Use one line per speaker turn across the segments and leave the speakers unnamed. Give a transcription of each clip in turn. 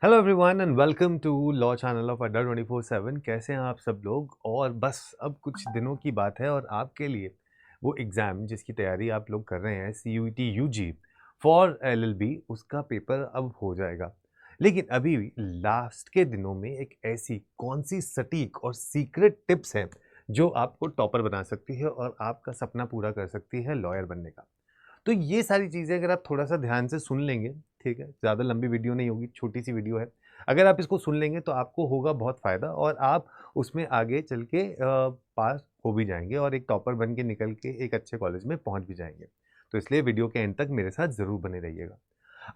Hello everyone and welcome to law channel of Adda 24/7। कैसे हैं आप सब लोग। और बस अब कुछ दिनों की बात है और आपके लिए वो एग्ज़ाम जिसकी तैयारी आप लोग कर रहे हैं CUET UG फॉर LLB, उसका पेपर अब हो जाएगा। लेकिन अभी भी लास्ट के दिनों में एक ऐसी कौन सी सटीक और सीक्रेट टिप्स हैं जो आपको टॉपर बना सकती है और आपका सपना पूरा कर सकती है लॉयर बनने का। तो ये सारी चीज़ें अगर आप थोड़ा-सा ध्यान से सुन लेंगे, ठीक है? ज़्यादा लंबी वीडियो नहीं होगी, छोटी-सी वीडियो है। अगर आप इसको सुन लेंगे तो आपको होगा बहुत फ़ायदा और आप उसमें आगे चल के पास हो भी जाएँगे और एक टॉपर बन के निकल के एक अच्छे कॉलेज में पहुँच भी जाएँगे। तो इसलिए वीडियो के एंड तक मेरे साथ ज़रूर बने रहिएगा।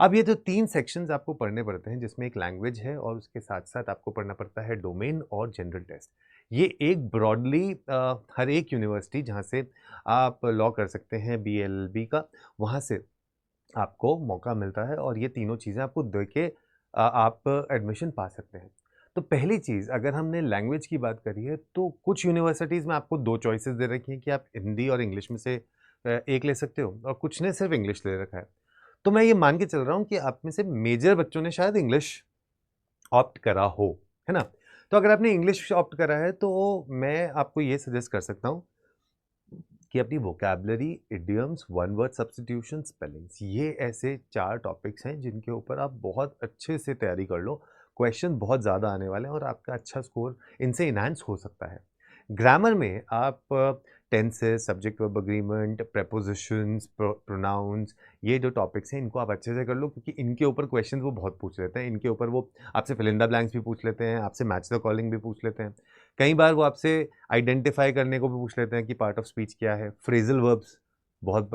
अब ये जो 3 सेक्शंस आपको पढ़ने पड़ते हैं जिसमें एक लैंग्वेज है और उसके साथ-साथ आपको पढ़ना पड़ता है डोमेन और जनरल टेस्ट। ये एक ब्रॉडली हर एक यूनिवर्सिटी जहाँ से आप लॉ कर सकते हैं BLLB का, वहाँ से आपको मौका मिलता है और ये तीनों चीज़ें आपको दे के आप एडमिशन पा सकते हैं। तो पहली चीज़ अगर हमने लैंग्वेज की बात करी है तो कुछ यूनिवर्सिटीज़ में आपको 2 चॉइसेस दे रखी हैं कि आप हिंदी और इंग्लिश में से एक ले सकते हो और कुछ ने सिर्फ इंग्लिश ले रखा है। तो मैं ये मान के चल रहा हूँ कि आप में से मेजर बच्चों ने शायद इंग्लिश ऑप्ट करा हो, है ना? तो अगर आपने इंग्लिश ऑप्ट करा है तो मैं आपको ये सजेस्ट कर सकता हूँ कि अपनी vocabulary, idioms, one word substitution, spellings, ये ऐसे 4 टॉपिक्स हैं जिनके ऊपर आप बहुत अच्छे से तैयारी कर लो। क्वेश्चन बहुत ज़्यादा आने वाले हैं और आपका अच्छा स्कोर इनसे एनहांस हो सकता है। ग्रामर में आप tenses, subject verb agreement, prepositions, pronouns, ये जो टॉपिक्स हैं इनको आप अच्छे से कर लो क्योंकि इनके ऊपर क्वेश्चंस वो बहुत पूछ लेते हैं। इनके ऊपर वो आपसे फिल इन द ब्लैंक्स भी पूछ लेते हैं, आपसे मैच द कॉलिंग भी पूछ लेते हैं। कई बार वो आपसे आइडेंटिफाई करने को भी पूछ लेते हैं कि पार्ट ऑफ स्पीच क्या है। फ्रेजल वर्ब्स बहुत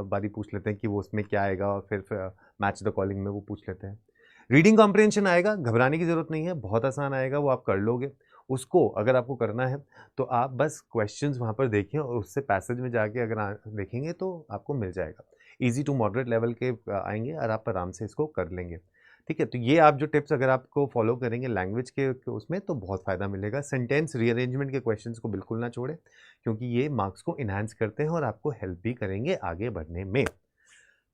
बारी पूछ लेते हैं कि वो उसमें क्या आएगा और फिर मैच द कॉलिंग में वो पूछ लेते हैं। रीडिंग कॉम्प्रिहेंशन आएगा, घबराने की ज़रूरत नहीं है, बहुत आसान आएगा, वो आप कर लोगे। उसको अगर आपको करना है तो आप बस क्वेश्चंस वहाँ पर देखें और उससे पैसेज में जाके अगर देखेंगे तो आपको मिल जाएगा। ईज़ी टू मॉडरेट लेवल के आएँगे और आप आराम से इसको कर लेंगे। ठीक है? तो ये आप जो टिप्स अगर आपको फॉलो करेंगे लैंग्वेज के उसमें तो बहुत फ़ायदा मिलेगा। सेंटेंस रीअरेंजमेंट के क्वेश्चंस को बिल्कुल ना छोड़ें क्योंकि ये मार्क्स को एनहांस करते हैं और आपको हेल्प भी करेंगे आगे बढ़ने में।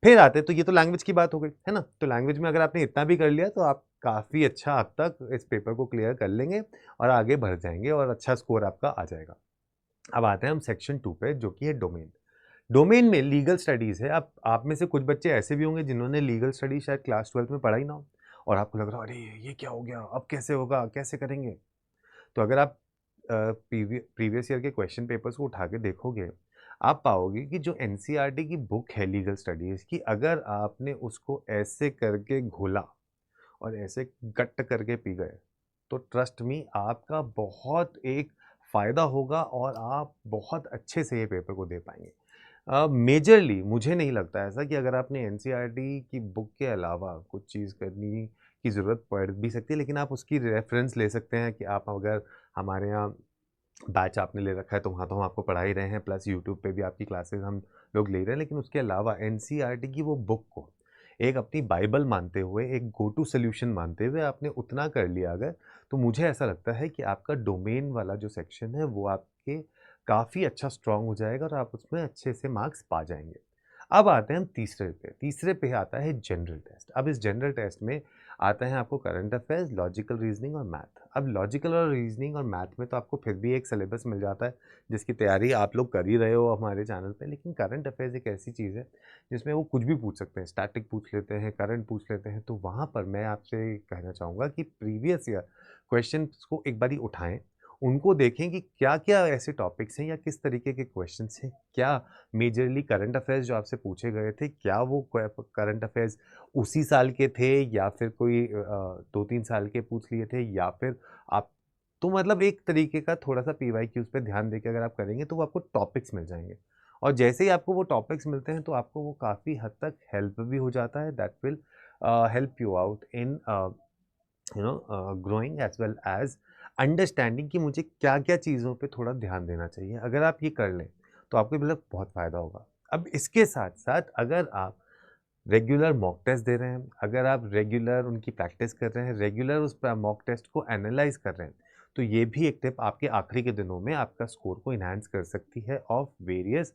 फिर आते हैं तो ये तो लैंग्वेज की बात हो गई, है ना? तो लैंग्वेज में अगर आपने इतना भी कर लिया तो आप काफ़ी अच्छा अब तक इस पेपर को क्लियर कर लेंगे और आगे बढ़ जाएँगे और अच्छा स्कोर आपका आ जाएगा। अब आते हैं हम सेक्शन 2 पे जो कि है डोमेन। डोमेन में लीगल स्टडीज़ है। अब आप में से कुछ बच्चे ऐसे भी होंगे जिन्होंने लीगल स्टडी शायद क्लास 12 में पढ़ा ही ना हो और आपको लग रहा है, अरे! ये क्या हो गया? अब कैसे होगा? कैसे करेंगे? तो अगर आप प्रीवियस ईयर के क्वेश्चन पेपर्स को उठा के देखोगे, आप पाओगे कि जो एनसीईआरटी की बुक है लीगल स्टडीज़ की, अगर आपने उसको ऐसे करके घोला और ऐसे गट्ट करके पी गए, तो ट्रस्ट मी आपका बहुत एक फ़ायदा होगा और आप बहुत अच्छे से ये पेपर को दे पाएँगे। मेजरली मुझे नहीं लगता ऐसा कि अगर आपने एनसीईआरटी की बुक के अलावा कुछ चीज़ करने की ज़रूरत पड़ भी सकती है, लेकिन आप उसकी रेफ़रेंस ले सकते हैं कि आप अगर हमारे यहाँ बैच आपने ले रखा है तो वहाँ तो हम आपको पढ़ा ही रहे हैं, प्लस यूट्यूब पे भी आपकी क्लासेस हम लोग ले रहे हैं। लेकिन उसके अलावा एनसीईआरटी की वो बुक को एक अपनी बाइबल मानते हुए, एक गो टू सॉल्यूशन मानते हुए आपने उतना कर लिया अगर, तो मुझे ऐसा लगता है कि आपका डोमेन वाला जो सेक्शन है वो आपके काफ़ी अच्छा स्ट्रॉन्ग हो जाएगा और आप उसमें अच्छे से मार्क्स पा जाएँगे। अब आते हैं हम तीसरे पे आता है जनरल टेस्ट। अब इस जनरल टेस्ट में आता है आपको करंट अफेयर्स, लॉजिकल रीजनिंग और मैथ। अब लॉजिकल और रीजनिंग और मैथ में तो आपको फिर भी एक सिलेबस मिल जाता है जिसकी तैयारी आप लोग कर ही रहे हो हमारे चैनल पे, लेकिन करंट अफेयर्स एक ऐसी चीज़ है जिसमें वो कुछ भी पूछ सकते हैं, स्टैटिक पूछ लेते हैं, करंट पूछ लेते हैं। तो वहाँ पर मैं आपसे कहना चाहूँगा कि प्रीवियस ईयर क्वेश्चंस को एक बारी उठाएँ, उनको देखें कि क्या-क्या ऐसे टॉपिक्स हैं या किस तरीके के क्वेश्चंस हैं। क्या मेजरली करंट अफेयर्स जो आपसे पूछे गए थे, क्या वो करंट अफेयर्स उसी साल के थे या फिर कोई 2-3 साल के पूछ लिए थे या फिर आप, तो मतलब एक तरीके का थोड़ा-सा पीवाईक्यूज़ पे ध्यान देके अगर आप करेंगे तो वो आपको टॉपिक्स मिल जाएँगे। और जैसे ही आपको वो टॉपिक्स मिलते हैं तो आपको वो काफ़ी हद तक हेल्प भी हो जाता है। That will help you out in growing as well as understanding कि मुझे क्या-क्या चीज़ों पे थोड़ा ध्यान देना चाहिए। अगर आप ये कर लें, तो आपको मतलब बहुत फ़ायदा होगा। अब इसके साथ-साथ अगर आप रेगुलर मॉक टेस्ट दे रहे हैं, अगर आप रेगुलर उनकी प्रैक्टिस कर रहे हैं, रेगुलर उस मॉक टेस्ट को एनालाइज़ कर रहे हैं, तो ये भी एक टिप आपके आखिरी के दिनों में आपका स्कोर को एनहांस कर सकती है ऑफ वेरियस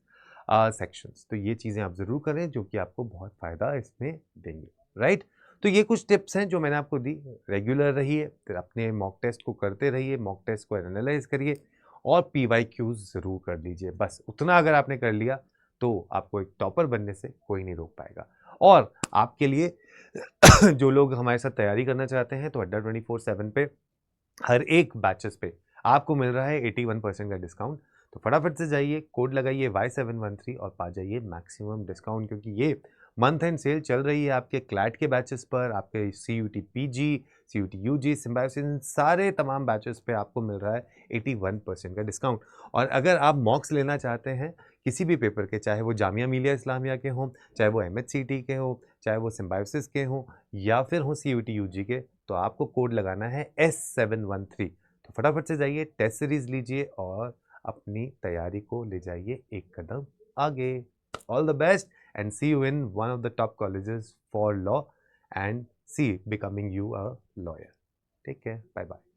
सेक्शंस। तो ये चीज़ें आप ज़रूर करें जो कि आपको बहुत फ़ायदा इसमें देंगे, राइट? तो ये कुछ टिप्स हैं जो मैंने आपको दी। रेगुलर रहिए, फिर अपने मॉक टेस्ट को करते रहिए, मॉक टेस्ट को एनालाइज करिए और पीवाईक्यूज ज़रूर कर लीजिए। बस उतना अगर आपने कर लिया तो आपको एक टॉपर बनने से कोई नहीं रोक पाएगा। और आपके लिए जो लोग हमारे साथ तैयारी करना चाहते हैं तो अड्डा 24/7 पे हर एक बैचेस पे आपको मिल रहा है 81% का डिस्काउंट। तो फटाफट से जाइए, कोड लगाइए Y713 और पा जाइए मैक्सिमम डिस्काउंट, क्योंकि ये मंथ एंड सेल चल रही है आपके क्लैट के बैचेस पर, आपके CUT PG, CUT UG, Symbiosis, इन सारे तमाम बैचेस पे आपको मिल रहा है 81% का डिस्काउंट। और अगर आप मॉक्स लेना चाहते हैं किसी भी पेपर के, चाहे वो जामिया मिलिया इस्लामिया के हों, चाहे वो MHCT के हों, चाहे वो सिम्बायोसिस के हों या फिर हों CUT UG के, तो आपको कोड लगाना है S713। तो फटाफट से जाइए, टेस्ट सीरीज लीजिए और अपनी तैयारी को ले जाइए एक कदम आगे। All the best and see you in one of the top colleges for law and see becoming you a lawyer. Take care. Bye bye.